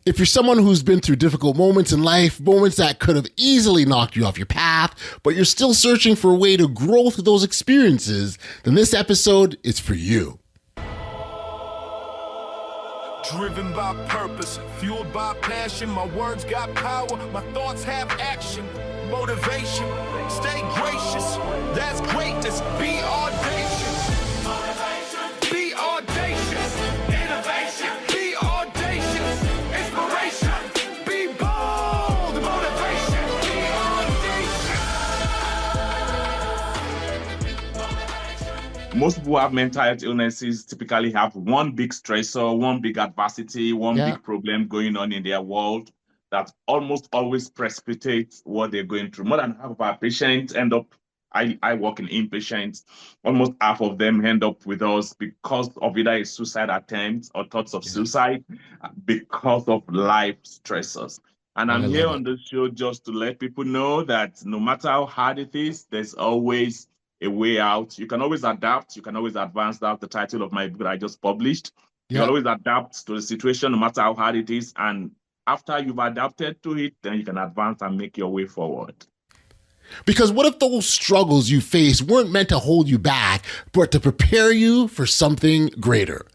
If you're someone who's been through difficult moments in life, moments that could have easily knocked you off your path, but you're still searching for a way to grow through those experiences, then this episode is for you. Driven by purpose, fueled by passion, my words got power, my thoughts have action, motivation, stay gracious, that's greatness, be audacious, motivation, be audacious, innovation, be audacious, inspiration, be bold, motivation, be audacious. Most people who have mental health illnesses typically have one big stressor, one big adversity, one big problem going on in their world that almost always precipitates what they're going through. More than half of our patients end up, I work in inpatients, almost half of them end up with us because of either a suicide attempt or thoughts of suicide because of life stressors. And I'm here on the show just to let people know that no matter how hard it is, there's always a way out. You can always adapt. You can always advance. That's the title of my book that I just published. You can always adapt to the situation, no matter how hard it is. And after you've adapted to it, then you can advance and make your way forward. Because what if those struggles you face weren't meant to hold you back, but to prepare you for something greater?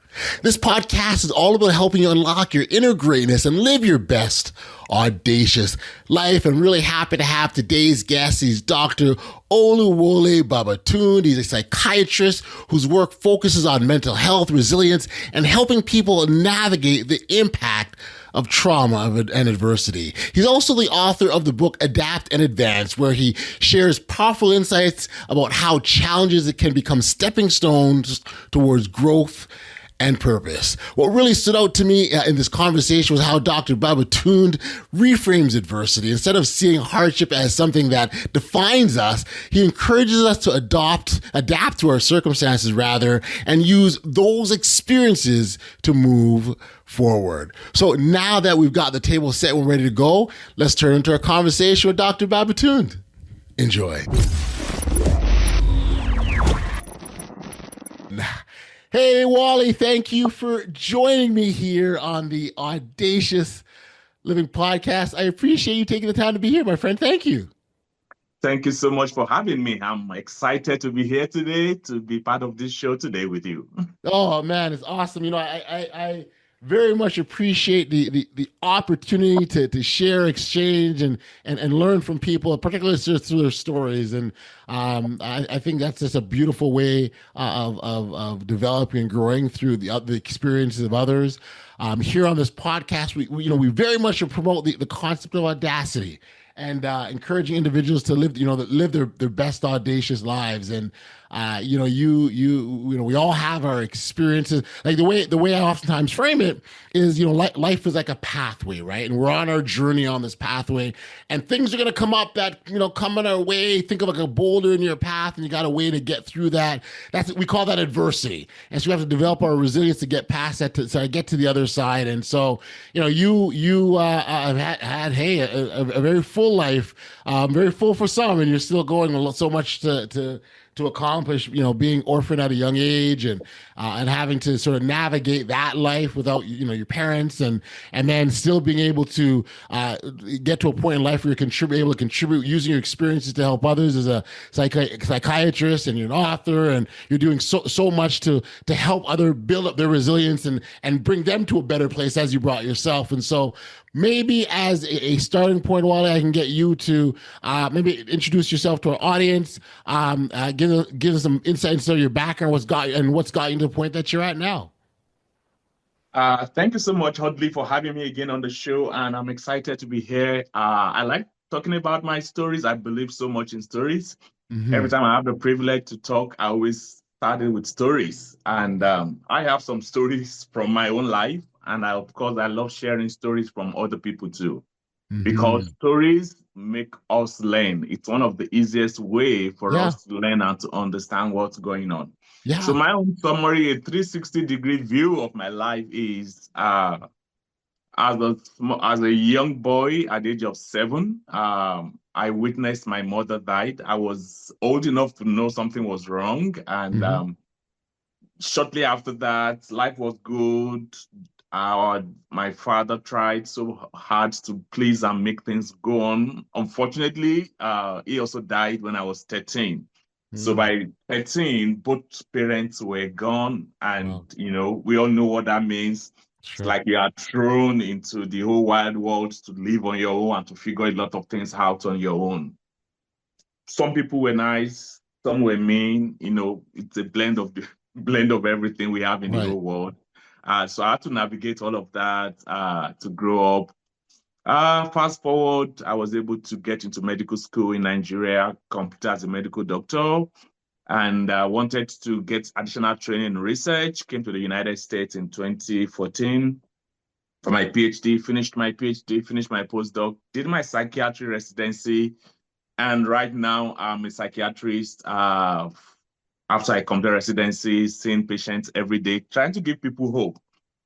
This podcast is all about helping you unlock your inner greatness and live your best, audacious life. I'm really happy to have today's guest. He's Dr. Oluwole Babatunde. He's a psychiatrist whose work focuses on mental health, resilience, and helping people navigate the impact of trauma and adversity. He's also the author of the book Adapt and Advance, where he shares powerful insights about how challenges can become stepping stones towards growth and purpose. What really stood out to me in this conversation was how Dr. Babatunde reframes adversity. Instead of seeing hardship as something that defines us, he encourages us to adapt to our circumstances rather, and use those experiences to move forward. So now that we've got the table set and we're ready to go, let's turn into our conversation with Dr. Babatunde. Enjoy. Hey, Wally, thank you for joining me here on the Audacious Living Podcast. I appreciate you taking the time to be here, my friend. Thank you. Thank you so much for having me. I'm excited to be here today, to be part of this show today with you. Oh, man, it's awesome. You know, I very much appreciate the opportunity to share, exchange, and learn from people, particularly through their stories. And I think that's just a beautiful way of developing and growing through the experiences of others. Here on this podcast, we very much promote the concept of audacity and encouraging individuals to live their best audacious lives. And we all have our experiences. Like the way I oftentimes frame it is, life is like a pathway, right? And we're on our journey on this pathway, and things are going to come up that, come in our way. Think of like a boulder in your path, and you got a way to get through that. We call that adversity. And so we have to develop our resilience to get past that, to get to the other side. And so, you have had a very full life, very full for some, and you're still going so much to accomplish, being orphaned at a young age and having to sort of navigate that life without, your parents, and then still being able to get to a point in life where you're able to contribute using your experiences to help others as a psychiatrist, and you're an author, and you're doing so much to help others build up their resilience and bring them to a better place as you brought yourself. And so maybe as a starting point, Wally, I can get you to maybe introduce yourself to our audience, give us some insight into your background, what's got you to the point that you're at now. Thank you so much, Audley, for having me again on the show, and I'm excited to be here. I like talking about my stories. I believe so much in stories. Mm-hmm. Every time I have the privilege to talk, I always started with stories, and I have some stories from my own life. And of course, I love sharing stories from other people too, because stories make us learn. It's one of the easiest way for us to learn and to understand what's going on. Yeah. So my own summary, a 360-degree view of my life is, as a young boy at the age of 7, I witnessed my mother died. I was old enough to know something was wrong. And shortly after that, life was good. My father tried so hard to please and make things go on. Unfortunately, he also died when I was 13. So Mm. by 13, both parents were gone. And, Wow. we all know what that means. It's Sure. like you are thrown into the whole wide world to live on your own and to figure a lot of things out on your own. Some people were nice, some were mean. It's a blend of the blend of everything we have in the Right. whole world. So I had to navigate all of that to grow up. Fast forward, I was able to get into medical school in Nigeria, compete as a medical doctor, and wanted to get additional training in research. Came to the United States in 2014 for my PhD, finished my postdoc, did my psychiatry residency, and right now, I'm a psychiatrist. After I complete residency, seeing patients every day, trying to give people hope.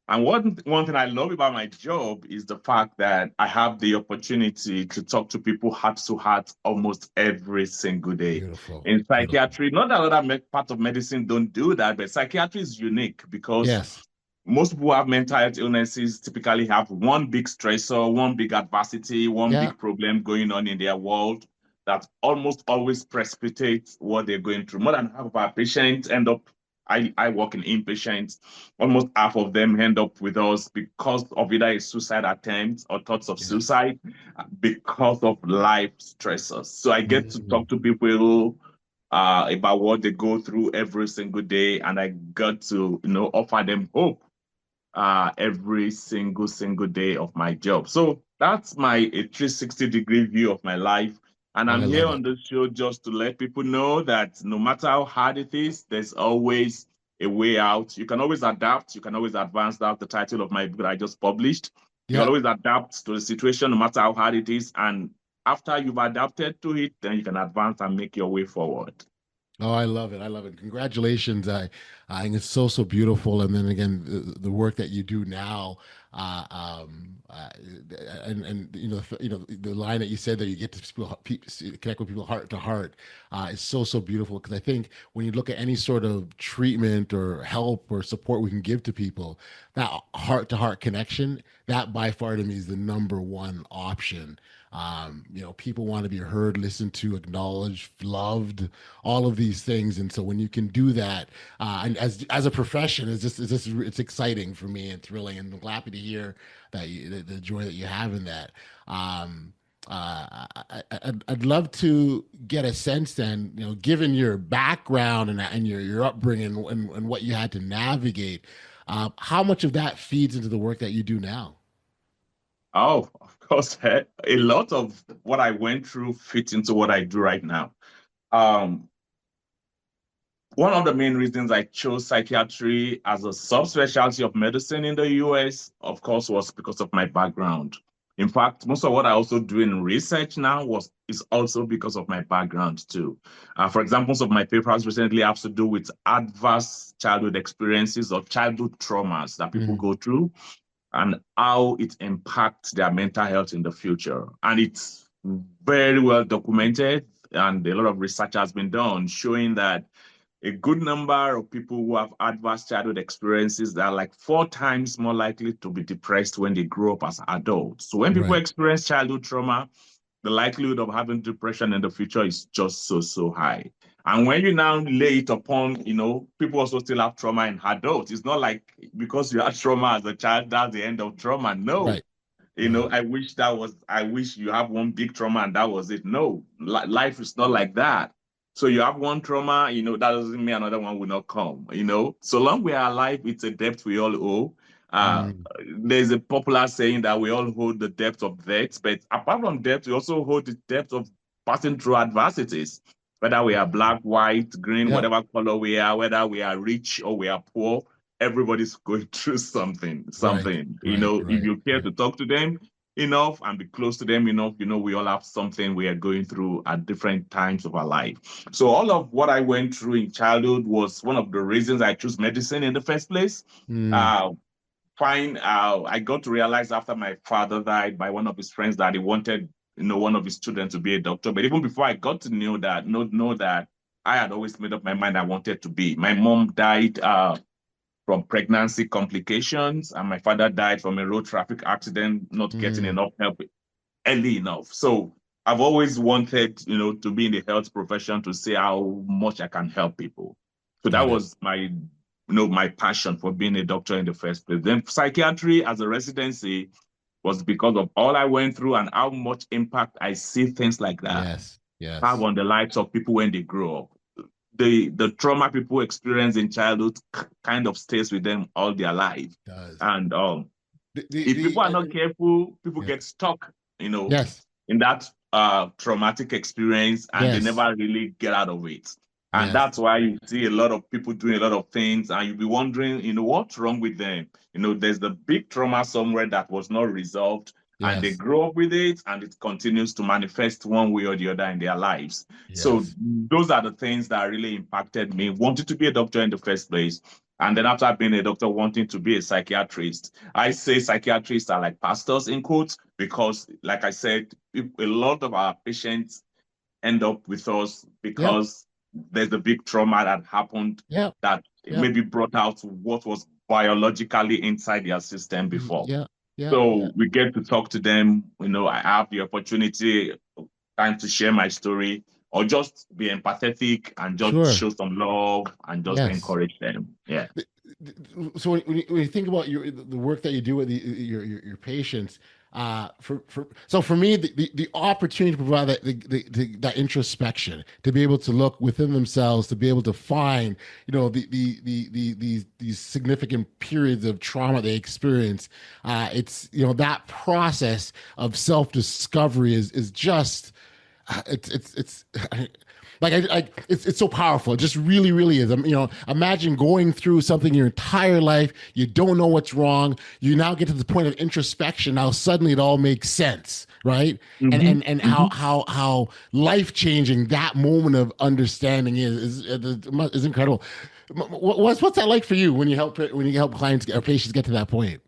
And one thing I love about my job is the fact that I have the opportunity to talk to people heart to heart almost every single day. Beautiful. In Beautiful. psychiatry, not that other part of medicine don't do that, but psychiatry is unique because Yes. most people who have mental health illnesses typically have one big stressor, one big adversity, one Yeah. big problem going on in their world that almost always precipitates what they're going through. More than half of our patients end up, I work in inpatients, almost half of them end up with us because of either a suicide attempt or thoughts of Yes. suicide because of life stressors. So I get to Mm. talk to people about what they go through every single day, and I got to, offer them hope every single day of my job. So that's my a 360-degree view of my life. And I I'm here love on it. this show just to let people know that no matter how hard it is, there's always a way out. You can always adapt. You can always advance. That's the title of my book that I just published. You can Yeah. always adapt to the situation, no matter how hard it is. And after you've adapted to it, then you can advance and make your way forward. Oh, I love it. I love it. Congratulations. I think it's so beautiful. And then again, the work that you do now, uh, um, uh, and the line that you said that you get to connect with people heart to heart, is so beautiful. Because I think when you look at any sort of treatment or help or support we can give to people, that heart to heart connection, that by far to me is the number one option. People want to be heard, listened to, acknowledged, loved, all of these things. And so when you can do that, and as a profession, it's exciting for me and thrilling, and I'm happy to hear that the joy that you have in that. I'd love to get a sense then, given your background and your upbringing and what you had to navigate, how much of that feeds into the work that you do now? Oh, of course, a lot of what I went through fits into what I do right now. Um, One of the main reasons I chose psychiatry as a subspecialty of medicine in the US, of course, was because of my background. In fact, most of what I also do in research now is also because of my background too. For example, some of my papers recently have to do with adverse childhood experiences or childhood traumas that people Mm, go through and how it impacts their mental health in the future. And it's very well documented, and a lot of research has been done showing that a good number of people who have adverse childhood experiences are like 4 times more likely to be depressed when they grow up as adults. So when people right. experience childhood trauma, the likelihood of having depression in the future is just so high. And when you now lay it upon, people also still have trauma in adults. It's not like because you had trauma as a child, that's the end of trauma. No. Right. Right. I wish you have one big trauma and that was it. No, life is not like that. So you have one trauma, that doesn't mean another one will not come, So long we are alive, it's a debt we all owe. Uh, Mm, there's a popular saying that we all hold the debt of debt, but apart from debt, we also hold the debt of passing through adversities, whether we are black, white, green, yeah. whatever color we are, whether we are rich or we are poor, everybody's going through something, Right. something. Right. If Right. you care Right. to talk to them enough and be close to them enough, we all have something we are going through at different times of our life. So all of what I went through in childhood was one of the reasons I chose medicine in the first place. Mm, Uh, I got to realize after my father died by one of his friends that he wanted, one of his children to be a doctor. But even before I got to know that I had always made up my mind I wanted to be. My mom died from pregnancy complications, and my father died from a road traffic accident, not getting enough help early enough. So I've always wanted, to be in the health profession to see how much I can help people. So that was my, my passion for being a doctor in the first place. Then psychiatry as a residency was because of all I went through and how much impact I see things like that have on the lives of people when they grow up. The trauma people experience in childhood kind of stays with them all their life. And if people are not careful, people get stuck, in that traumatic experience, and they never really get out of it. And that's why you see a lot of people doing a lot of things, and you'll be wondering, what's wrong with them? There's the big trauma somewhere that was not resolved, and they grow up with it, and it continues to manifest one way or the other in their lives. So those are the things that really impacted me, wanting to be a doctor in the first place. And then after being a doctor, wanting to be a psychiatrist. I say psychiatrists are like pastors in quotes, because like I said, a lot of our patients end up with us because there's a big trauma that happened that maybe brought out what was biologically inside their system before. So we get to talk to them. I have the opportunity time to share my story, or just be empathetic and just show some love and just encourage them. So when you think about the work that you do with your patients, for me, the opportunity to provide that introspection, to be able to look within themselves, to be able to find, these significant periods of trauma they experience, it's that process of self-discovery is just it's so powerful. It just really, really is. Imagine going through something your entire life. You don't know what's wrong. You now get to the point of introspection. Now suddenly it all makes sense, right? And how life-changing that moment of understanding is incredible. What's that like for you when you help clients or patients get to that point?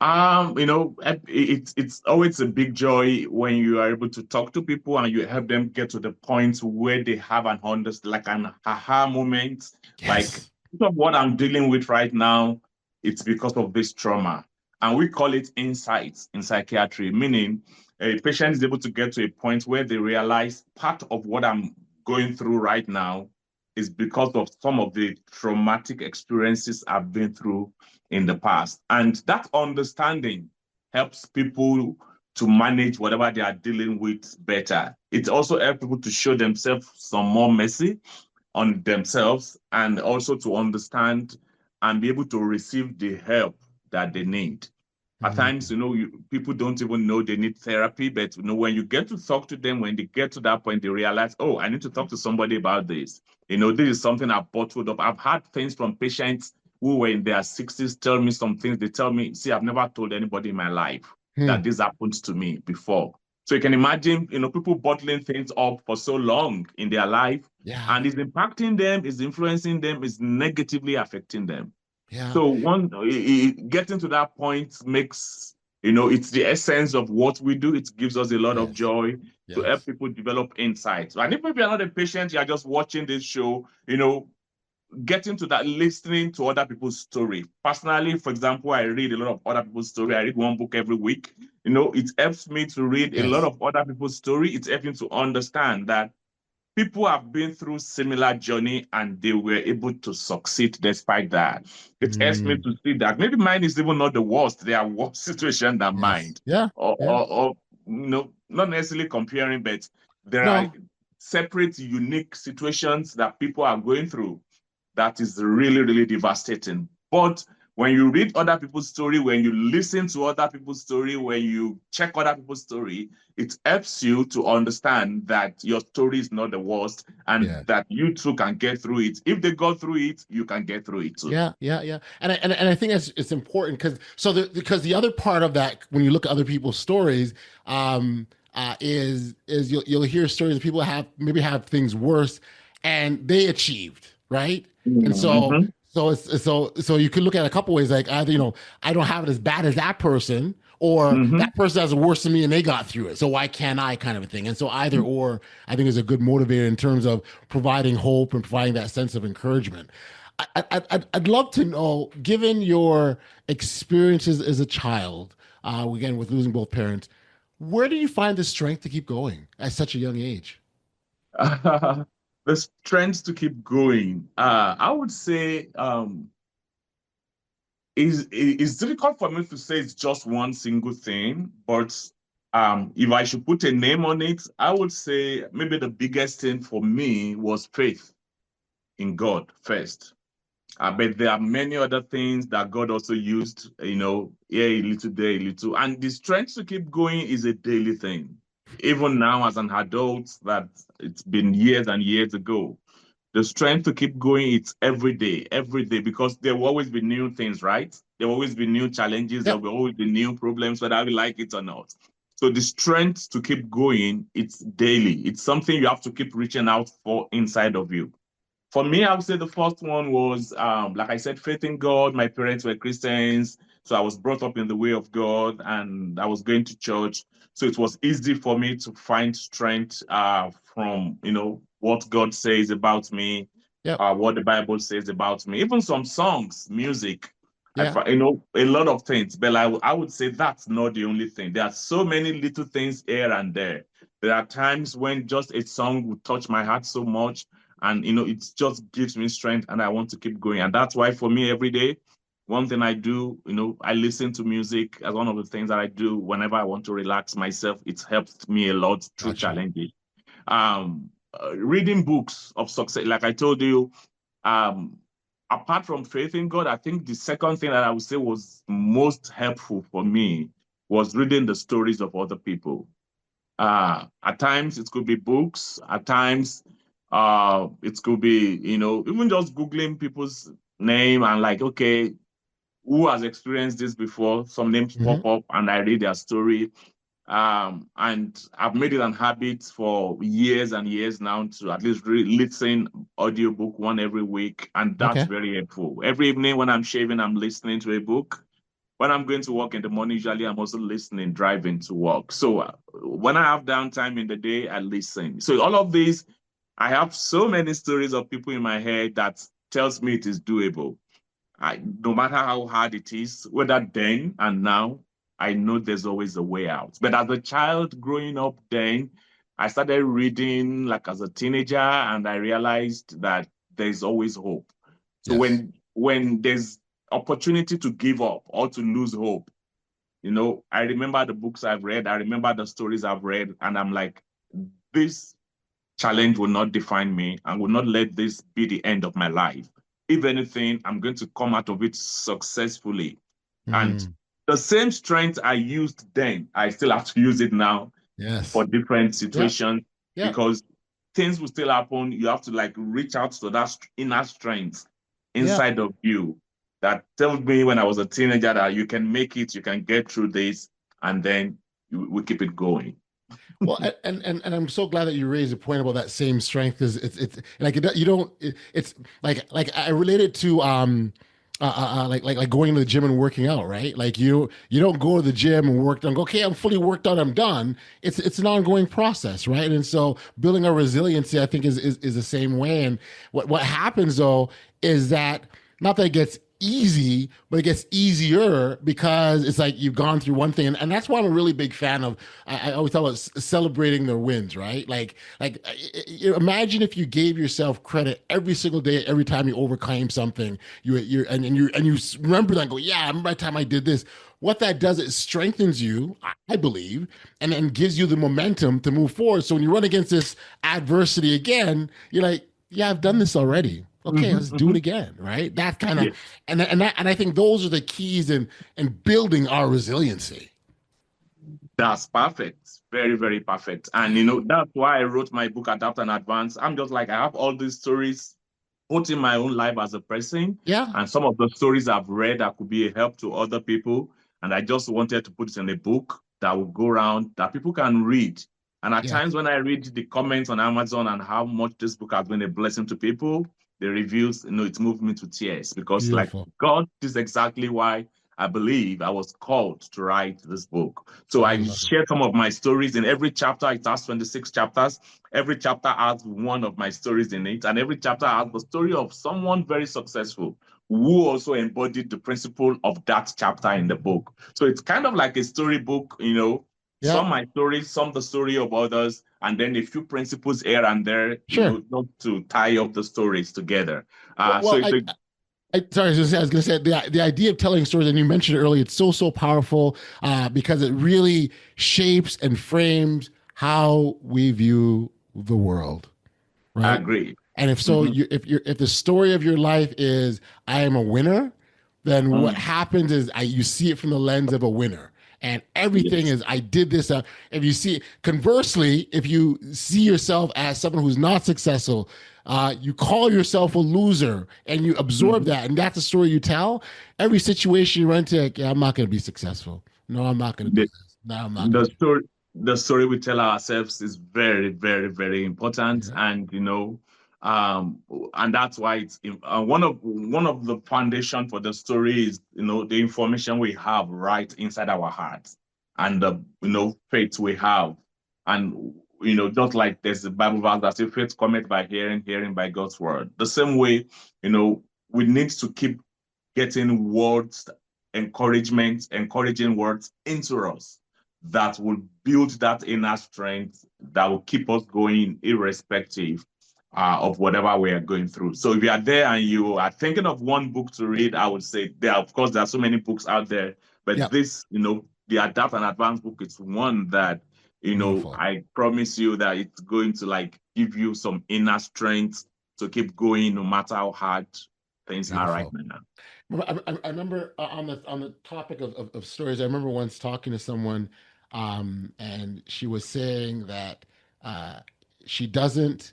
It's always a big joy when you are able to talk to people and you help them get to the point where they have an aha moment. Like, what I'm dealing with right now, it's because of this trauma. And we call it insights in psychiatry, meaning a patient is able to get to a point where they realize part of what I'm going through right now is because of some of the traumatic experiences I've been through in the past. And that understanding helps people to manage whatever they are dealing with better. It also helps people to show themselves some more mercy on themselves, and also to understand and be able to receive the help that they need. At times, people don't even know they need therapy, but when you get to talk to them, when they get to that point, they realize, oh, I need to talk to somebody about this. This is something I've bottled up. I've had things from patients who were in their 60s tell me some things. They tell me, see, I've never told anybody in my life that this happened to me before. So you can imagine, people bottling things up for so long in their life, and it's impacting them, it's influencing them, it's negatively affecting them. So getting to that point makes, it's the essence of what we do. It gives us a lot of joy to help people develop insights. And if maybe you're not a patient, you're just watching this show, getting to that, listening to other people's story. Personally, for example, I read a lot of other people's story. I read one book every week. It helps me to read a lot of other people's story. It's helping to understand that people have been through similar journey and they were able to succeed despite that. It helps me to see that maybe mine is even not the worst. They are worse situation than mine. Or not necessarily comparing, but there are separate, unique situations that people are going through that is really, really devastating. But when you read other people's story, when you listen to other people's story, when you check other people's story, it helps you to understand that your story is not the worst, and that you too can get through it. If they go through it, you can get through it too. And I think it's important because the other part of that, when you look at other people's stories, is you'll hear stories of people maybe have things worse, and they achieved, right? And so you could look at it a couple ways, like either, I don't have it as bad as that person, or that person has it worse than me and they got through it. So why can't I, kind of a thing. And so either or, I think, is a good motivator in terms of providing hope and providing that sense of encouragement. I'd love to know, given your experiences as a child, again with losing both parents, where do you find the strength to keep going at such a young age? The strength to keep going. I would say it's difficult for me to say it's just one single thing, but if I should put a name on it, I would say maybe the biggest thing for me was faith in God first. But there are many other things that God also used, here a little, there a little. And the strength to keep going is a daily thing. Even now, as an adult, that it's been years and years ago. The strength to keep going, it's every day, because there will always be new things, right? There will always be new challenges. There Yep. will always be new problems, whether we like it or not. So the strength to keep going, it's daily. It's something you have to keep reaching out for inside of you. For me, I would say the first one was, like I said, faith in God. My parents were Christians, so I was brought up in the way of God, and I was going to church. So it was easy for me to find strength from, what God says about me, Yep. what the Bible says about me, even some songs, music. Yeah. A lot of things. But I would say that's not the only thing. There are so many little things here and there. There are times when just a song would touch my heart so much, and it just gives me strength, and I want to keep going. And that's why for me, every day, one thing I do, I listen to music as one of the things that I do whenever I want to relax myself. It's helped me a lot through Gotcha. challenges. Reading books of success, like I told you, um apart from faith in God, I think the second thing that I would say was most helpful for me was reading the stories of other people. At times it could be books, at times it could be, even just Googling people's name and like, okay, who has experienced this before? Some names Hmm. pop up and I read their story. And I've made it an habit for years and years now to at least listen audiobook one every week. And that's Okay. very helpful. Every evening when I'm shaving, I'm listening to a book. When I'm going to work in the morning, usually I'm also listening, driving to work. So when I have downtime in the day, I listen. So all of these, I have so many stories of people in my head that tells me it is doable. No matter how hard it is, whether then and now, I know there's always a way out. But as a child growing up then, I started reading like as a teenager, and I realized that there's always hope. So Yes. when there's opportunity to give up or to lose hope, I remember the books I've read, I remember the stories I've read, and I'm like, this challenge will not define me and will not let this be the end of my life. If anything, I'm going to come out of it successfully. And Mm. the same strength I used then, I still have to use it now for Yes. different Yep. situations, Yep. because things will still happen. You have to like reach out to that inner strength Yep. inside of you that told me when I was a teenager that you can make it, you can get through this, and then we keep it going. Well, and I'm so glad that you raised a point about that same strength, because it's like you don't it's like I relate it to like going to the gym and working out, right? Like you don't go to the gym and work and go, okay, I'm fully worked out, I'm done. It's an ongoing process, right? And so building our resiliency, I think, is the same way. And what happens though is that, not that it gets easy, but it gets easier because it's like you've gone through one thing, and that's why I'm a really big fan of. I always talk about celebrating their wins, right? Imagine if you gave yourself credit every single day, every time you overcame something. You remember that and go, yeah, I remember that time I did this. What that does, it strengthens you, I believe, and then gives you the momentum to move forward. So when you run against this adversity again, you're like, yeah, I've done this already. Okay, Mhm, let's do it mhm. again, right? That kind of, Yeah. and I think those are the keys in building our resiliency. That's perfect. Very, very perfect. And that's why I wrote my book, Adapt and Advance. I'm just like, I have all these stories, both in my own life as a person, Yeah, and some of the stories I've read that could be a help to other people. And I just wanted to put it in a book that will go around that people can read. And at yeah, times when I read the comments on Amazon and how much this book has been a blessing to people, the reviews, it moved me to tears, because like, beautiful. God, this is exactly why I believe I was called to write this book. So I I love it. share some of my stories in every chapter. It has 26 chapters. Every chapter has one of my stories in it. And every chapter has the story of someone very successful who also embodied the principle of that chapter in the book. So it's kind of like a storybook, you know, Yeah, some my stories, some the story of others, and then a few principles here and there, you sure. know, not to tie up the stories together. So Well, it's a sorry, I was going to say the idea of telling stories, and you mentioned it earlier, it's so powerful because it really shapes and frames how we view the world, I right? agree. And if so, Mm-hmm. if the story of your life is I am a winner, then what Mm, happens is you see it from the lens of a winner. And everything yes. is I did this. If you see, conversely, if you see yourself as someone who's not successful, you call yourself a loser and you absorb Mm-hmm. that, and that's the story you tell. Every situation you run into, like, yeah, I'm not going to be successful. No, I'm not going to do The, this. No, I'm not going the to. story the story we tell ourselves is very, very, very important. Yeah, And you know, um, and that's why it's one of the foundation for the story is, you know, the information we have right inside our hearts and the, you know, faith we have. And you know, just like there's a Bible verse that says faith cometh by hearing, hearing by God's word. The same way, you know, we need to keep getting words, encouragement, encouraging words into us that will build that inner strength that will keep us going irrespective of whatever we are going through. So if you are there and you are thinking of one book to read, I would say there, of course, there are so many books out there, but yeah, this, you know, the Adapt and Advanced book is one that, you know, beautiful. I promise you that it's going to like give you some inner strength to keep going no matter how hard things are right Beautiful. now. I remember on the topic of stories. I remember once talking to someone, and she was saying that uh, she doesn't,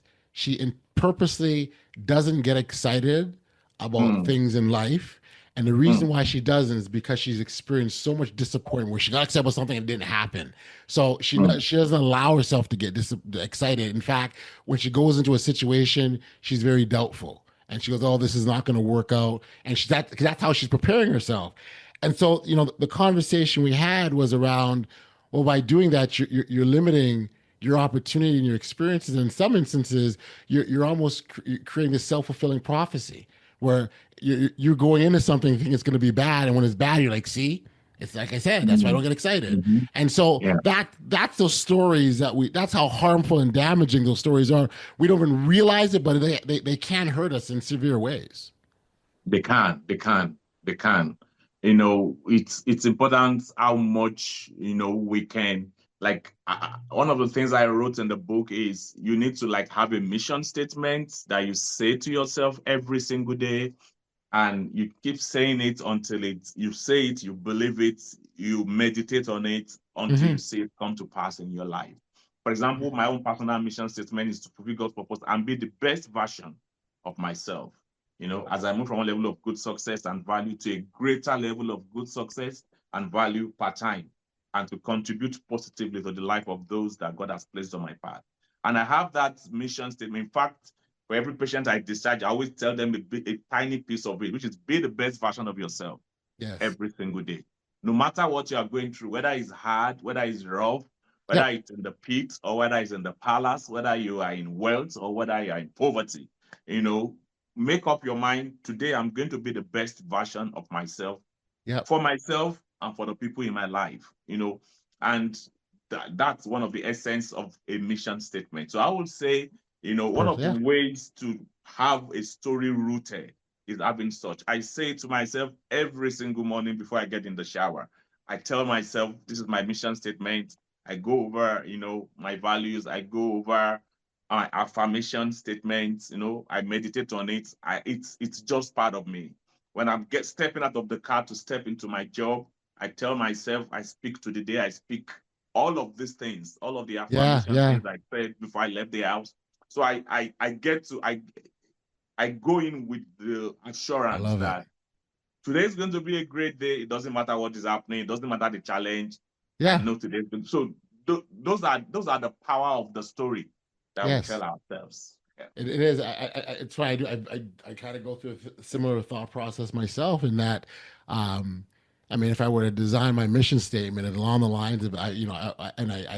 purposely doesn't get excited about Mm, things in life, and the reason mm, why she doesn't is because she's experienced so much disappointment where she got excited about something and didn't happen. So mm, she doesn't allow herself to get excited. In fact, when she goes into a situation, she's very doubtful and she goes, "Oh, this is not going to work out," and that's how she's preparing herself. And so, you know, the conversation we had was around, well, by doing that, you're limiting your opportunity and your experiences. In some instances, you're almost creating a self-fulfilling prophecy where you're going into something thinking it's going to be bad, and when it's bad, you're like, "See, it's like I said, that's why I mm, don't get excited." mhm. And so Yeah. that's those stories that's how harmful and damaging those stories are. We don't even realize it, but they can hurt us in severe ways. They can. You know, it's important how much, you know, we can like one of the things I wrote in the book is you need to like have a mission statement that you say to yourself every single day, and you keep saying it until you say it, you believe it, you meditate on it until you Hmm. see it come to pass in your life. For example, my own personal mission statement is to fulfill God's purpose and be the best version of myself. You know, as I move from one level of good success and value to a greater level of good success and value part time, and to contribute positively to the life of those that God has placed on my path. And I have that mission statement. In fact, for every patient I discharge, I always tell them a tiny piece of it, which is be the best version of yourself Yes. every single day. No matter what you are going through, whether it's hard, whether it's rough, whether Yep. it's in the pit or whether it's in the palace, whether you are in wealth or whether you are in poverty, you know, make up your mind. Today, I'm going to be the best version of myself Yep. for myself and for the people in my life, you know, and that's one of the essence of a mission statement. So I would say, you know, one Perfect. of the Yeah. ways to have a story rooted is having such. I say to myself every single morning before I get in the shower, I tell myself, this is my mission statement. I go over, you know, my values. I go over my affirmation statements. You know, I meditate on it. It's just part of me. When I'm stepping out of the car to step into my job, I tell myself, I speak to the day, I speak all of these things, all of the Yeah. affirmation Yeah. things I said before I left the house. So I go in with the I assurance love it. that today is going to be a great day. It doesn't matter what is happening. It doesn't matter the challenge. I Yeah. know today. So those are the power of the story that we tell Yes. ourselves. Yeah. It is. It's why I kind of go through a similar thought process myself in that, um, I mean, if I were to design my mission statement and along the lines of, I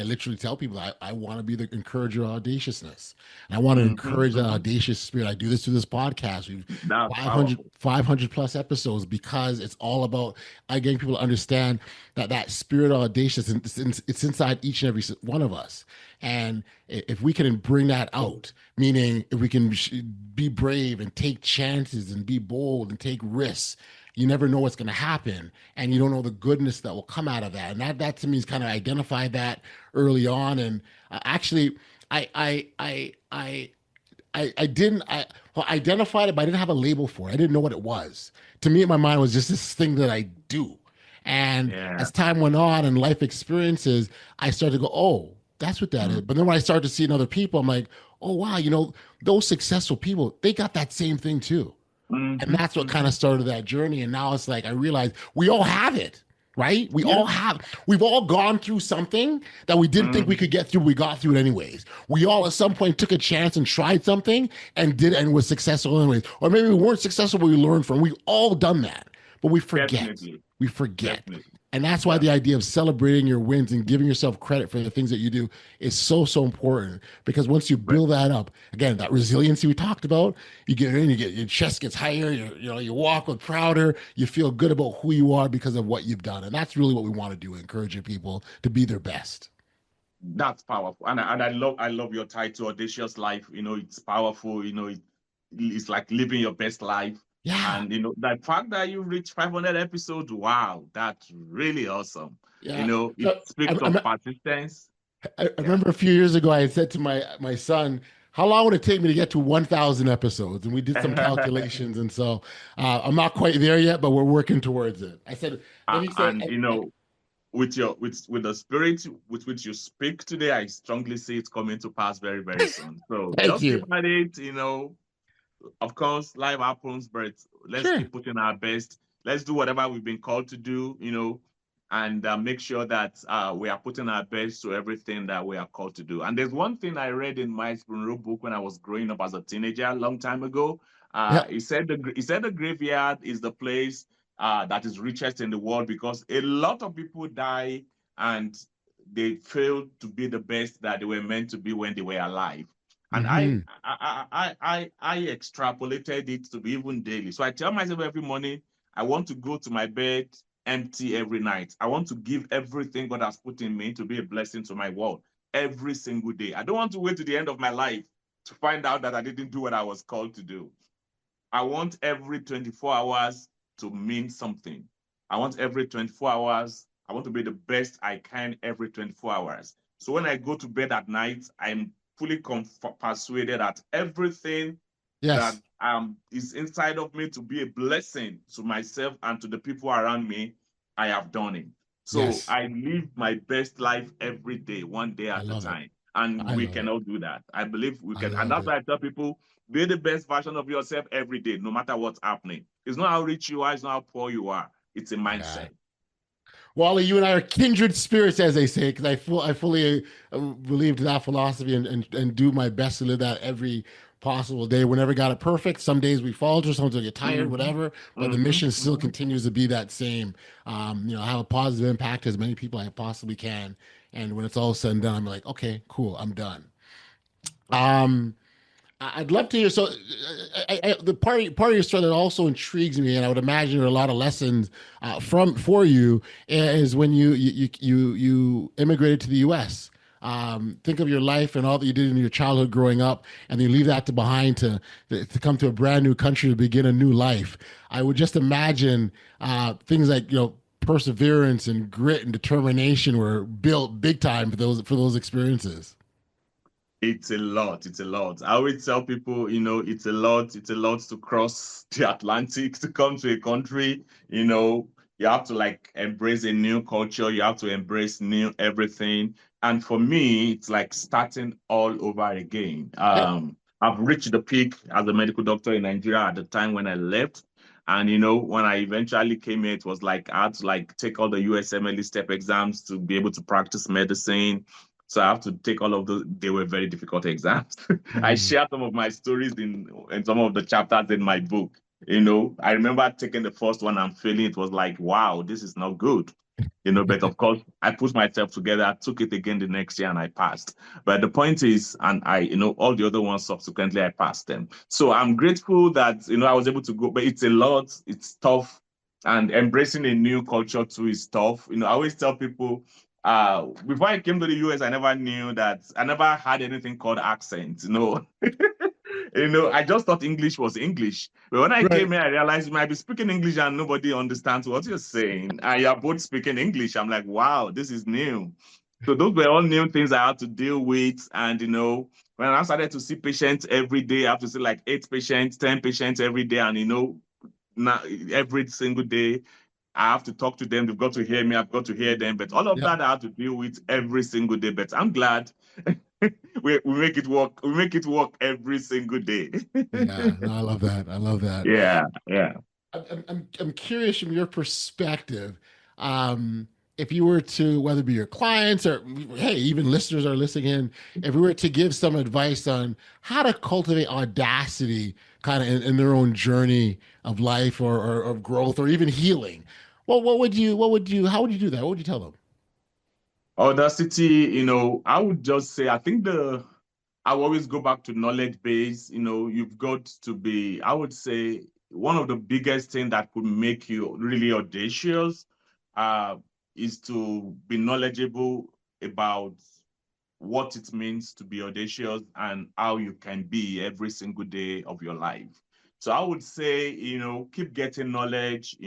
literally tell people I want to be the encourager of audaciousness. And I want to encourage that audacious spirit. I do this through this podcast. We've That's 500, powerful. 500 plus episodes because it's all about, getting people to understand that spirit of audacious, and it's inside each and every one of us. And if we can bring that out, meaning if we can be brave and take chances and be bold and take risks, you never know what's going to happen, and you don't know the goodness that will come out of that. And that to me is kind of identify that early on. And actually, I I I I I didn't well, I identified it, but I didn't have a label for it. I didn't know what it was. To me, in my mind, it was just this thing that I do. And Yeah. as time went on and life experiences, I started to go, oh, that's what that is. But then when I started to see in other people, I'm like, oh wow, those successful people, they got that same thing too. And that's what kind of started that journey. And now it's like I realize we all have it, right? We've all gone through something that we didn't think we could get through. We got through it anyways. We all at some point took a chance and tried something and was successful anyways. Or maybe we weren't successful, but we learned from. We've all done that, but we forget. Definitely. We forget. Definitely. And that's why the idea of celebrating your wins and giving yourself credit for the things that you do is so, so important. Because once you build that up, again, that resiliency we talked about, you get in, your chest gets higher, you walk with prouder, you feel good about who you are because of what you've done. And that's really what we want to do, encouraging people to be their best. That's powerful. And I love your title, Audacious Life. It's powerful. It's like living your best life. Yeah. And the fact that you reached 500 episodes, wow, that's really awesome. Yeah. It speaks of persistence. I remember a few years ago, I had said to my son, how long would it take me to get to 1,000 episodes? And we did some calculations. And so I'm not quite there yet, but we're working towards it. I said, with the spirit with which you speak today, I strongly say it's coming to pass very, very soon. So just keep at it, Of course, life happens, but let's keep putting our best. Let's do whatever we've been called to do, and make sure that we are putting our best to everything that we are called to do. And there's one thing I read in my Spring book when I was growing up as a teenager a long time ago. He said the graveyard is the place that is richest in the world because a lot of people die and they failed to be the best that they were meant to be when they were alive. And I extrapolated it to be even daily. So I tell myself every morning, I want to go to my bed empty every night. I want to give everything God has put in me to be a blessing to my world every single day. I don't want to wait to the end of my life to find out that I didn't do what I was called to do. I want every 24 hours to mean something. I want every 24 hours, I want to be the best I can every 24 hours. So when I go to bed at night, I'm fully persuaded that everything that is inside of me to be a blessing to myself and to the people around me, I have done it. So I live my best life every day, one day at a time. And we can all do that. I believe we can. And that's why I tell people, be the best version of yourself every day, no matter what's happening. It's not how rich you are, it's not how poor you are. It's a mindset. Wally, you and I are kindred spirits, as they say, because I fully believe to that philosophy and do my best to live that every possible day. We never got it perfect. Some days we falter, sometimes we get tired, whatever. But the mission still continues to be that same. Have a positive impact as many people I possibly can. And when it's all said and done, I'm like, okay, cool, I'm done. I'd love to hear. So, the part of your story that also intrigues me, and I would imagine there are a lot of lessons for you, is when you immigrated to the U.S. Think of your life and all that you did in your childhood growing up, and then you leave that behind to come to a brand new country to begin a new life. I would just imagine things like perseverance and grit and determination were built big time for those experiences. It's a lot. It's a lot. I always tell people, it's a lot. It's a lot to cross the Atlantic to come to a country. You have to embrace a new culture. You have to embrace new everything. And for me, it's like starting all over again. I've reached the peak as a medical doctor in Nigeria at the time when I left. And, when I eventually came here, it was I had to take all the USMLE step exams to be able to practice medicine. So I have to take all of those. They were very difficult exams. I share some of my stories in some of the chapters in my book. I remember taking the first one and failing. It was like, wow, this is not good. But of course, I put myself together. I took it again the next year and I passed. But the point is, and all the other ones subsequently, I passed them. So I'm grateful that, I was able to go, but it's a lot, it's tough. And embracing a new culture too is tough. I always tell people, before I came to the US, I never had anything called accent, I just thought English was English. But when I Right. came here, I realized you might be speaking English and nobody understands what you're saying. And you're both speaking English. I'm like, wow, this is new. So those were all new things I had to deal with. And, when I started to see patients every day, I have to see like 8 patients, 10 patients every day. And, now every single day, I have to talk to them. They've got to hear me. I've got to hear them. But all of that I have to deal with every single day. But I'm glad we make it work. We make it work every single day. Yeah, no, I love that. I love that. Yeah, yeah. I'm curious from your perspective, if you were to, whether it be your clients or hey, even listeners are listening in, if we were to give some advice on how to cultivate audacity kind of in their own journey of life or of growth or even healing, well, how would you do that? What would you tell them? Audacity, I would just say, I think I will always go back to knowledge base. You've got to be, I would say, one of the biggest things that could make you really audacious uh, is to be knowledgeable about what it means to be audacious and how you can be every single day of your life. So I would say, keep getting knowledge,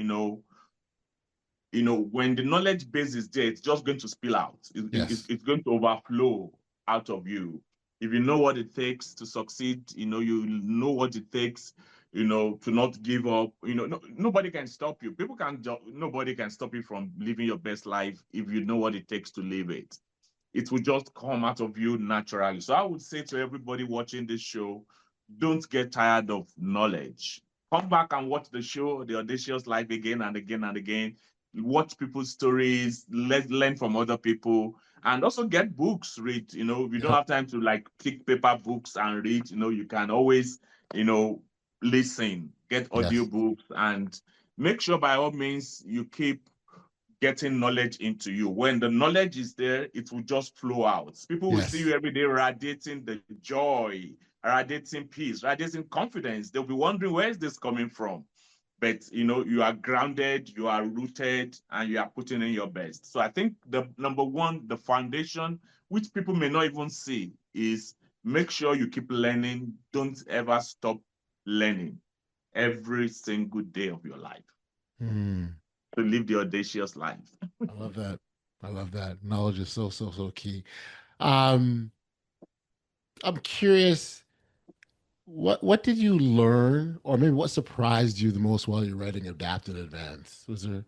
when the knowledge base is there, it's just going to spill out. Yes. It's going to overflow out of you. If you know what it takes to succeed, you know what it takes, to not give up. Nobody can stop you. Nobody can stop you from living your best life if you know what it takes to live it. It will just come out of you naturally. So I would say to everybody watching this show, don't get tired of knowledge. Come back and watch the show, The Audacious Life, again and again and again. Watch people's stories, learn from other people, and also get books, read. If you don't Yep. have time to like pick paper books and read, you can always, listen, get audio Yes. books, and make sure by all means you keep getting knowledge into you. When the knowledge is there, it will just flow out. People will see Yes. you every day radiating the joy, radiating peace, radiating confidence. They'll be wondering, where is this coming from? But you are grounded, you are rooted, and you are putting in your best. So I think the number one, the foundation, which people may not even see, is make sure you keep learning. Don't ever stop learning every single day of your life Hmm. to live the audacious life. I love that. I love that. Knowledge is so, so, so key. Um, I'm curious, what did you learn, or maybe what surprised you the most while you're writing Adapt and Advance? Was there?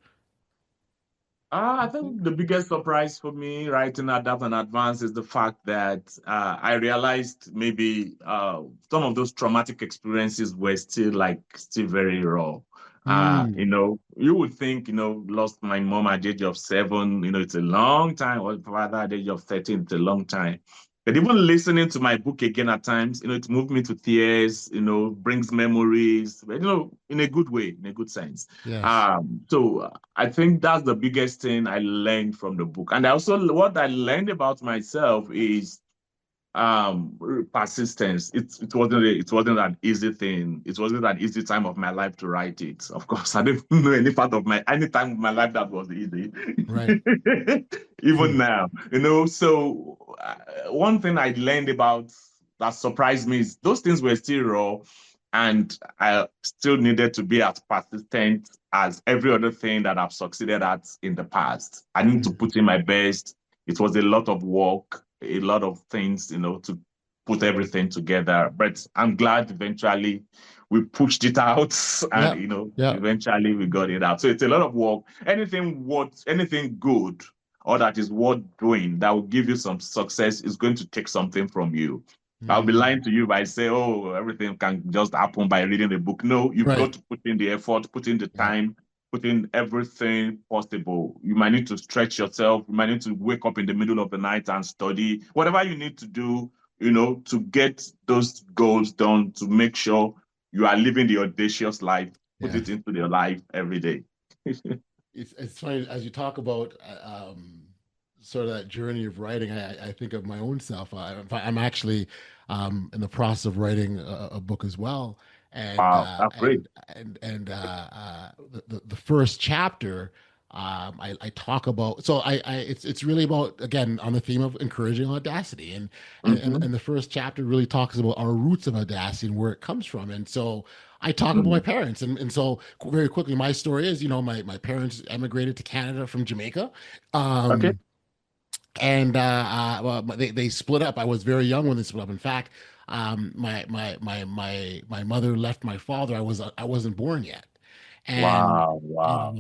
I think the biggest surprise for me writing Adapt and Advance is the fact that I realized maybe some of those traumatic experiences were still very raw. Hmm. You would think, lost my mom at the age of 7, it's a long time, or father at the age of 13, it's a long time. But even listening to my book again at times, it moved me to tears, brings memories, but, in a good way, in a good sense. Yes. So I think that's the biggest thing I learned from the book. And what I learned about myself is um persistence. It wasn't an easy thing. It wasn't an easy time of my life to write it. Of course, I don't know any time of my life that was easy. Right. Even now, so one thing I learned about that surprised me is those things were still raw, and I still needed to be as persistent as every other thing that I've succeeded at in the past. I need to Mhm. put in my best. It was a lot of work, a lot of things, to put everything together. But I'm glad eventually we pushed it out and, Yep. Yep. eventually we got it out. So it's a lot of work. Anything good or that is worth doing that will give you some success is going to take something from you. I'll be lying Mm. to you if I say, oh, everything can just happen by reading the book. No, you've Right. got to put in the effort, put in the Yep. time, put in everything possible. You might need to stretch yourself. You might need to wake up in the middle of the night and study. Whatever you need to do, to get those goals done, to make sure you are living the audacious life put Yeah. it into their life every day. It's funny as you talk about sort of that journey of writing. I think of my own self. I'm actually in the process of writing a book as well, and Wow, that's great. the first chapter. I talk about it's really about, again, on the theme of encouraging audacity, Mm-hmm. and the first chapter really talks about our roots of audacity and where it comes from. And so I talk about my Mm. parents, and so very quickly, my story is, my parents emigrated to Canada from Jamaica, Okay. um, and well, they split up. I was very young when they split up. In fact, my mother left my father. I wasn't born yet, and Wow, wow,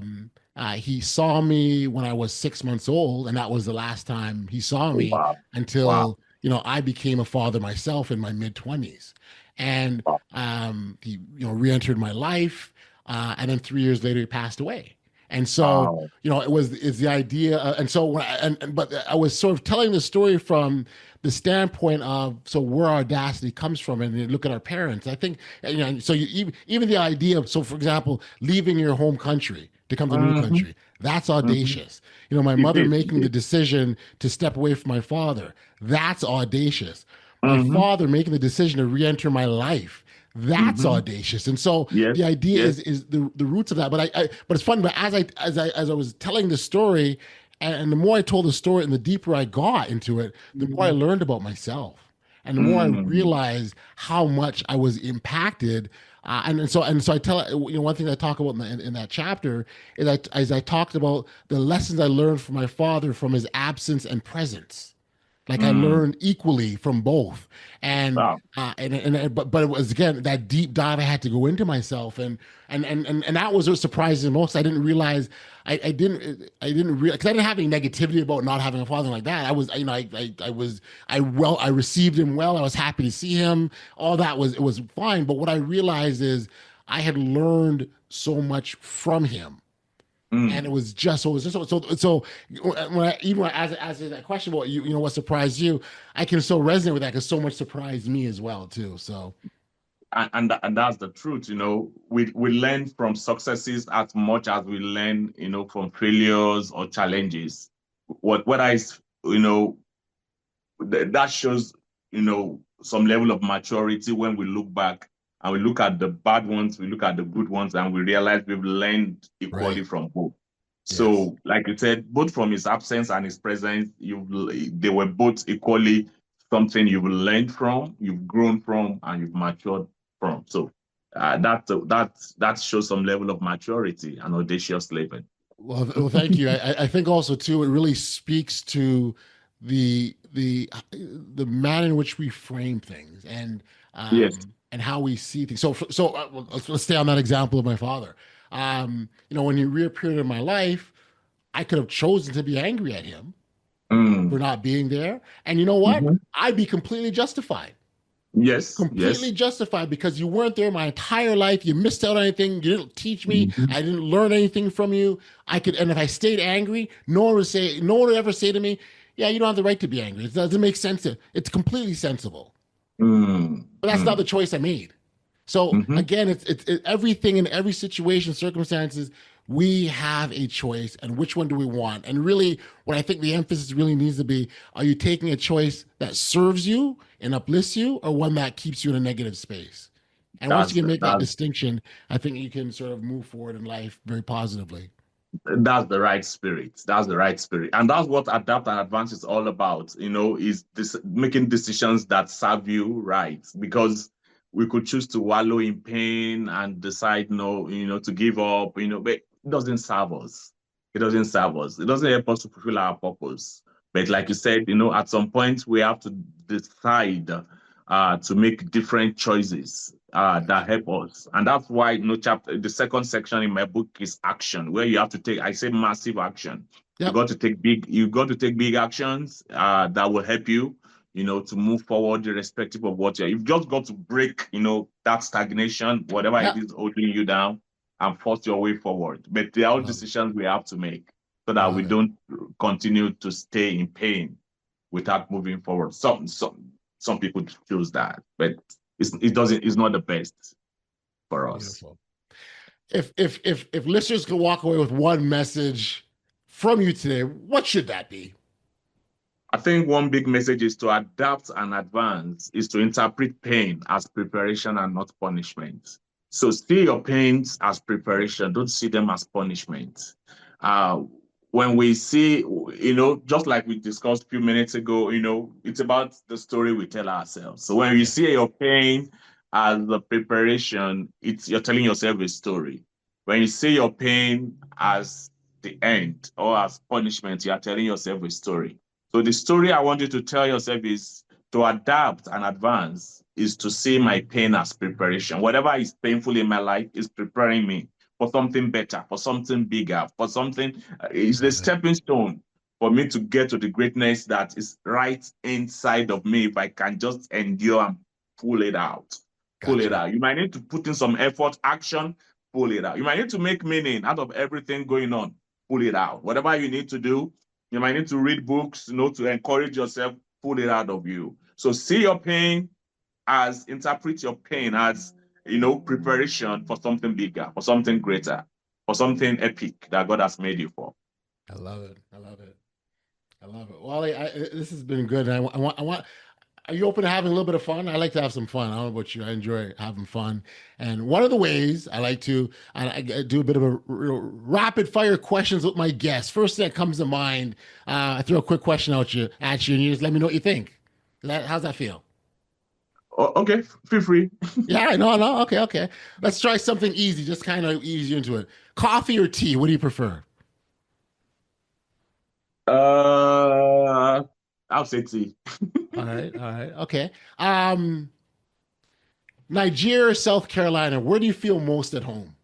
he saw me when I was 6 months old, and that was the last time he saw me wow, wow, until I became a father myself in my mid 20s, and wow, he re-entered my life, and then 3 years later he passed away. And so wow. it's the idea, and so when but I was sort of telling the story from the standpoint of, so where our audacity comes from, and you look at our parents. I think, so even the idea of, so for example, leaving your home country to come to a new Mm-hmm. country, that's Mm-hmm. audacious. My It mother is, it making the is. decision to step away from my father, that's audacious. My Mm-hmm. father making the decision to re-enter my life, that's Mm-hmm. audacious. And so Yes, the idea yes. is the roots of that. But it's funny. But as I was telling the story, and the more I told the story, and the deeper I got into it, the more I Mm. learned about myself, and the more I Mm. realized how much I was impacted. And so I tell, one thing I talk about in that chapter is I talked about the lessons I learned from my father, from his absence and presence. Like, I Mm. learned equally from both, and Wow. but it was, again, that deep dive I had to go into myself, and that was what surprised me most. I didn't realize, I didn't realize, because I didn't have any negativity about not having a father like that. I was, I received him well. I was happy to see him. All that was, it was fine. But what I realized is I had learned so much from him, and Mm. it was just so as that question about what surprised you, I can so resonate with that, because so much surprised me as well too. So And that's the truth. We learn from successes as much as we learn, from failures or challenges. What is, that shows, some level of maturity when we look back and we look at the bad ones, we look at the good ones, and we realize we've learned equally right, from both. yes. So, like you said, both from his absence and his presence, they were both equally something you've learned from, you've grown from, and you've matured from. So, that shows some level of maturity and audacious living. Well, thank you. I think also too, it really speaks to the manner in which we frame things, Yes. and how we see things. Well, let's stay on that example of my father. When he reappeared in my life, I could have chosen to be angry at him for Mm. not being there, and you know what? Mhm. I'd be completely justified. Yes. Completely Yes. justified, because you weren't there my entire life. You missed out on anything. You didn't teach me. Mhm. I didn't learn anything from you. And if I stayed angry, no one would ever say to me, "Yeah, you don't have the right to be angry. It doesn't make sense. It's completely sensible." Mm. But that's not the Mm. choice I made. So Mhm. again, it's everything, in every situation, circumstances. We have a choice, and which one do we want? And really, what I think the emphasis really needs to be: are you taking a choice that serves you and uplifts you, or one that keeps you in a negative space? And once you That's can make that that's distinction, I think you can sort of move forward in life very positively. that's the right spirit. That's the right spirit, and that's what adapt and advance is all about. Is this making decisions that serve you right? Because we could choose to wallow in pain and decide no, to give up. But it doesn't serve us. It doesn't serve us. It doesn't help us to fulfill our purpose. But like you said, at some point we have to decide to make different choices that help us. And that's why the second section in my book is action, where you have to take, I say, massive action. Yep. You got to take big actions that will help you, to move forward irrespective of what you've just got to break, that stagnation, whatever it Yep. is holding you down, and force your way forward. But they are all Love it. decisions we have to make so that we Love it. don't continue to stay in pain without moving forward. Some people choose that, but it's not the best for us. Beautiful. If listeners could walk away with one message from you today, what should that be? I think one big message is to adapt and advance, is to interpret pain as preparation and not punishment. So see your pains as preparation, don't see them as punishment. Uh, when we see, just like we discussed a few minutes ago, it's about the story we tell ourselves. So when you see your pain as the preparation, you're telling yourself a story. When you see your pain as the end or as punishment, you are telling yourself a story. So the story I want you to tell yourself is to adapt and advance is to see my pain as preparation. Whatever is painful in my life is preparing me for something better, for something bigger, for something, it's the stepping stone for me to get to the greatness that is right inside of me if I can just endure and pull it out. Pull it out. You might need to put in some effort, action, pull it out. You might need to make meaning out of everything going on, pull it out. Whatever you need to do, you might need to read books, to encourage yourself, pull it out of you. So see your pain interpret your pain as, preparation for something bigger, for something greater, for something epic that God has made you for. I love it. I love it. I love it. Wally, this has been good. I want. Are you open to having a little bit of fun? I like to have some fun. I don't know about you. I enjoy having fun. And one of the ways I like to I do a bit of a rapid fire questions with my guests. First thing that comes to mind, I throw a quick question at you, and you just let me know what you think. How's that feel? Okay, feel free. Yeah, no. Okay. Let's try something easy, just kind of ease you into it. Coffee or tea? What do you prefer? I'll say tea. All right. Okay. Nigeria, South Carolina, where do you feel most at home?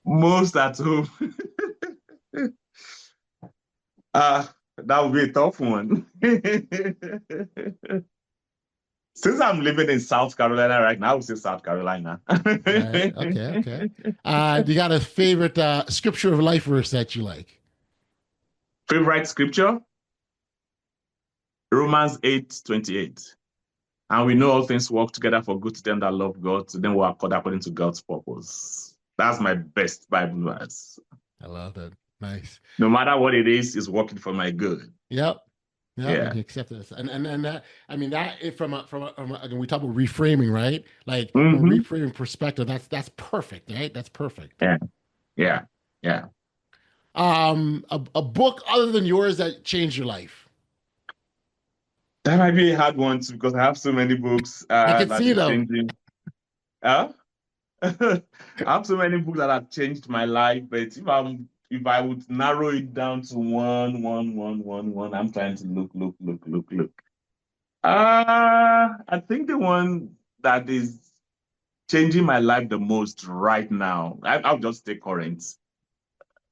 Most at home. That would be a tough one. Since I'm living in South Carolina right now, I would say South Carolina. Right. Okay. Do you got a favorite scripture of life verse that you like? Favorite scripture? Romans 8:28. And we know all things work together for good to them that love God, to them who are called according to God's purpose. That's my best Bible verse. I love that. Nice. No matter what it is working for my good. Yep. Yeah. Accept this. And that, I mean, that from we talk about reframing, right? Like Mm-hmm. from a reframing perspective, that's perfect, right? That's perfect. Yeah. A book other than yours that changed your life. That might be a hard one too, because I have so many books I can see them. changing. I have so many books that have changed my life, but if I would narrow it down to one, I'm trying to look. I think the one that is changing my life the most right now, I'll just stay current.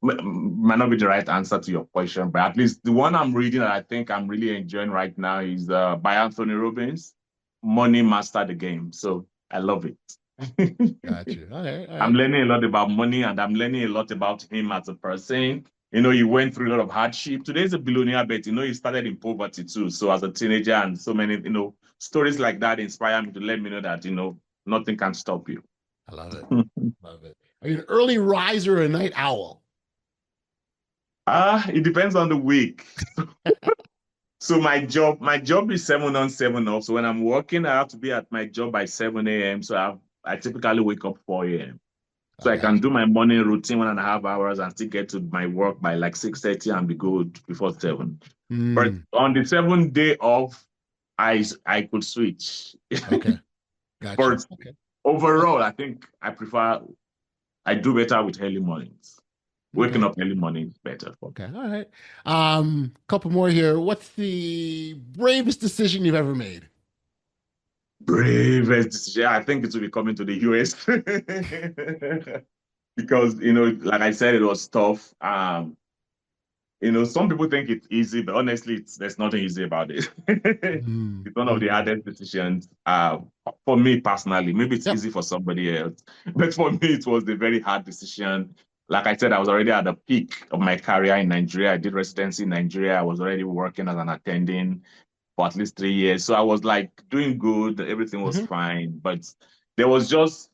Might not be the right answer to your question, but at least the one I'm reading that I think I'm really enjoying right now is by Anthony Robbins, Money Master the Game. So I love it. Gotcha. All right. I'm learning a lot about money, and I'm learning a lot about him as a person. He went through a lot of hardship. Today's a billionaire, but he started in poverty too. So as a teenager, and so many, stories like that inspire me to let me know that, nothing can stop you. I love it. Love it. Are you an early riser or a night owl? It depends on the week. So my job is 7 on, 7 off. So when I'm working, I have to be at my job by 7 a.m. So I typically wake up 4 a.m. So I can do my morning routine 1.5 hours and still get to my work by like 6:30 and be good before 7. But on the 7th day off, I could switch. Okay. Gotcha. But overall, I think I do better with early mornings. Waking up early morning is better. Okay, all right. Couple more here. What's the bravest decision you've ever made? Bravest decision? I think it will be coming to the US. Because, like I said, it was tough. Some people think it's easy, but honestly, there's nothing easy about it. It's one of the hardest decisions for me personally. Maybe it's easy for somebody else, but for me, it was a very hard decision. Like I said, I was already at the peak of my career in Nigeria. I did residency in Nigeria. I was already working as an attending for at least 3 years. So I was like doing good. Everything was fine. But there was just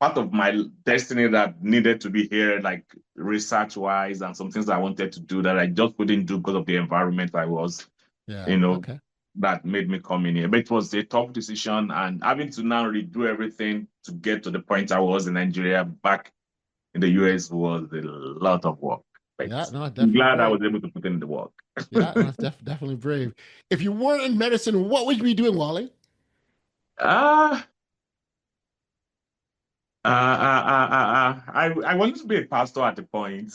part of my destiny that needed to be here, like research-wise, and some things I wanted to do that I just couldn't do because of the environment I was, Yeah. you know, Okay. that made me come in here. But it was a tough decision, and having to now redo everything to get to the point I was in Nigeria, back in the US, was a lot of work. But Yeah. No, I'm definitely glad I brave. was able to put in the work. Yeah. No, it's definitely brave. If you weren't in medicine, what would you be doing, Wally? Ah, I wanted to be a pastor at the point.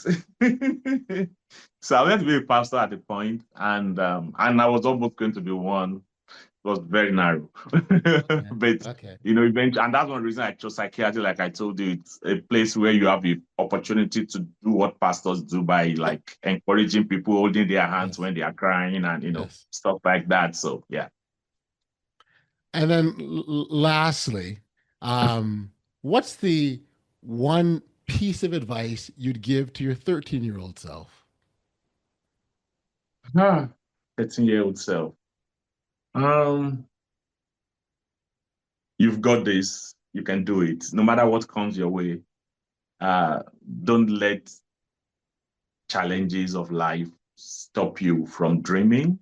So I wanted to be a pastor at the point, and I was almost going to be one. It was very narrow. Okay. But Okay. eventually, and that's one reason I chose psychiatry. Like I told you, it's a place where you have the opportunity to do what pastors do by Yep. like encouraging people, holding their hands Yes. when they are crying, and Yes. stuff like that. So yeah. And then lastly, what's the one piece of advice you'd give to your 13-year-old self? 13-year-old self. Um, you've got this. You can do it. No matter what comes your way. Uh, don't let challenges of life stop you from dreaming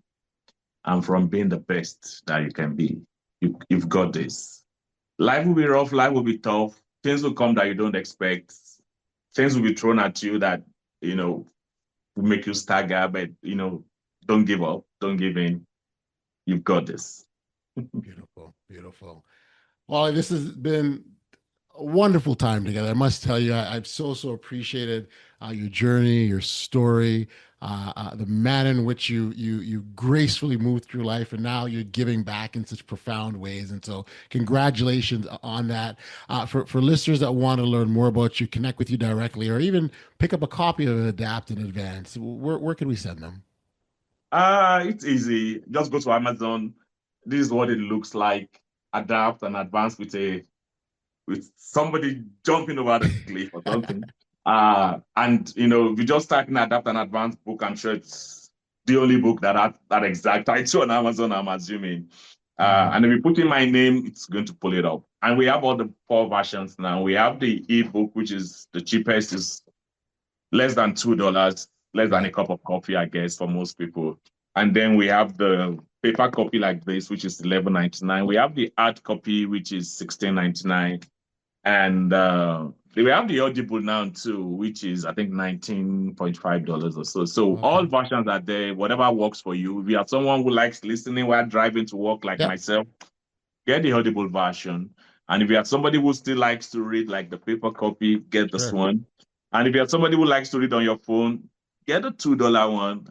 and from being the best that you can be. You've got this. Life will be rough, life will be tough. Things will come that you don't expect. Things will be thrown at you that, will make you stagger, but, don't give up, don't give in. You've got this. Beautiful, beautiful. Wally, this has been a wonderful time together. I must tell you, I've so appreciated your journey, your story, the manner in which you gracefully moved through life, and now you're giving back in such profound ways. And so, congratulations on that. For listeners that want to learn more about you, connect with you directly, or even pick up a copy of Adapt in advance, where can we send them? It's easy. Just go to Amazon. This is what it looks like. Adapt and advance with somebody jumping over the cliff or something. And if you just type in Adapt and Advance book, I'm sure it's the only book that has that exact title on Amazon, I'm assuming. And if you put in my name, it's going to pull it up. And we have all the 4 versions now. We have the ebook, which is the cheapest, is less than $2, less than a cup of coffee, I guess, for most people. And then we have the paper copy like this, which is $11.99. We have the hard copy, which is $16.99. And we have the Audible now too, which is I think $19.5 or so. So all versions are there, whatever works for you. If you are someone who likes listening while driving to work like myself, get the Audible version. And if you are somebody who still likes to read like the paper copy, get this one. And if you are somebody who likes to read on your phone, get a $2 one.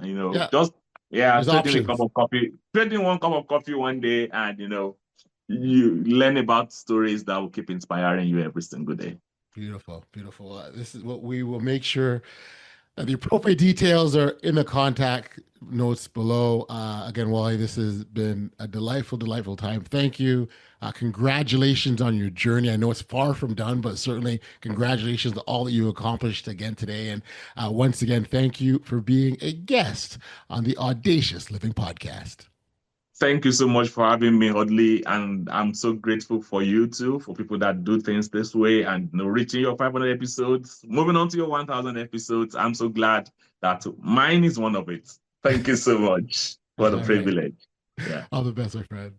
Trading a cup of coffee, trading 1 cup of coffee one day, and you learn about stories that will keep inspiring you every single day. Beautiful, beautiful. This is what we will make sure the appropriate details are in the contact notes below. Again, Wally, this has been a delightful time. Thank you. Congratulations on your journey. I know it's far from done, but certainly congratulations to all that you accomplished again today. And once again, thank you for being a guest on the Audacious Living Podcast. Thank you so much for having me, Audley. And I'm so grateful for you too, for people that do things this way and reaching your 500 episodes, moving on to your 1,000 episodes. I'm so glad that mine is one of it. Thank you so much for the privilege. Right. Yeah. All the best, my friend.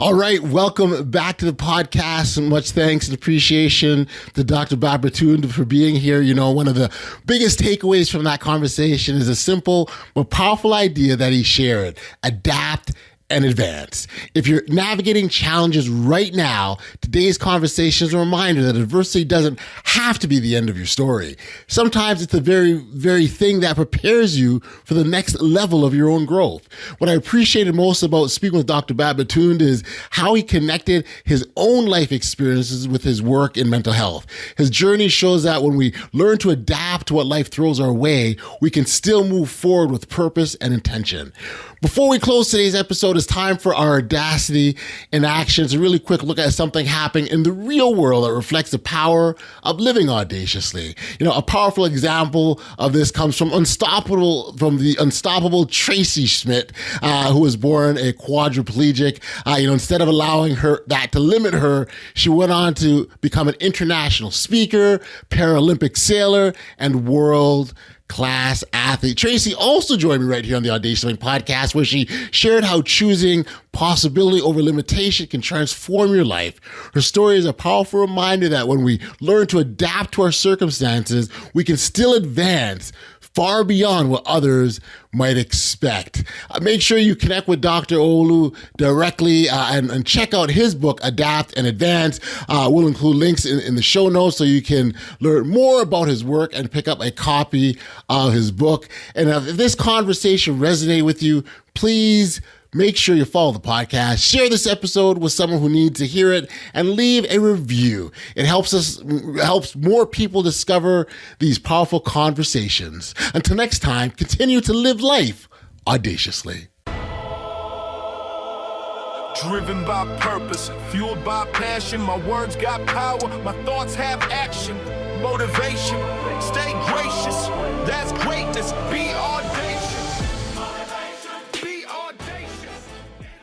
All right, welcome back to the podcast, and much thanks and appreciation to Dr. Babatunde for being here. One of the biggest takeaways from that conversation is a simple but powerful idea that he shared: adapt and advance. If you're navigating challenges right now, today's conversation is a reminder that adversity doesn't have to be the end of your story. Sometimes it's the very thing that prepares you for the next level of your own growth. What I appreciated most about speaking with Dr. Babatunde is how he connected his own life experiences with his work in mental health. His journey shows that when we learn to adapt to what life throws our way, we can still move forward with purpose and intention. Before we close today's episode, it's time for our audacity in action. It's a really quick look at something happening in the real world that reflects the power of living audaciously. A powerful example of this comes from the unstoppable Tracy Schmidt, who was born a quadriplegic. Instead of allowing that to limit her, she went on to become an international speaker, Paralympic sailor, and world-class athlete. Tracy also joined me right here on the Audacious Living podcast, where she shared how choosing possibility over limitation can transform your life. Her story is a powerful reminder that when we learn to adapt to our circumstances, we can still advance far beyond what others might expect. Make sure you connect with Dr. Olu directly and check out his book, Adapt and Advance. We'll include links in the show notes so you can learn more about his work and pick up a copy of his book. And if this conversation resonates with you, please make sure you follow the podcast, share this episode with someone who needs to hear it, and leave a review. It helps more people discover these powerful conversations. Until next time, continue to live life audaciously. Driven by purpose, fueled by passion, my words got power, my thoughts have action, motivation, stay gracious, that's greatness, be audacious.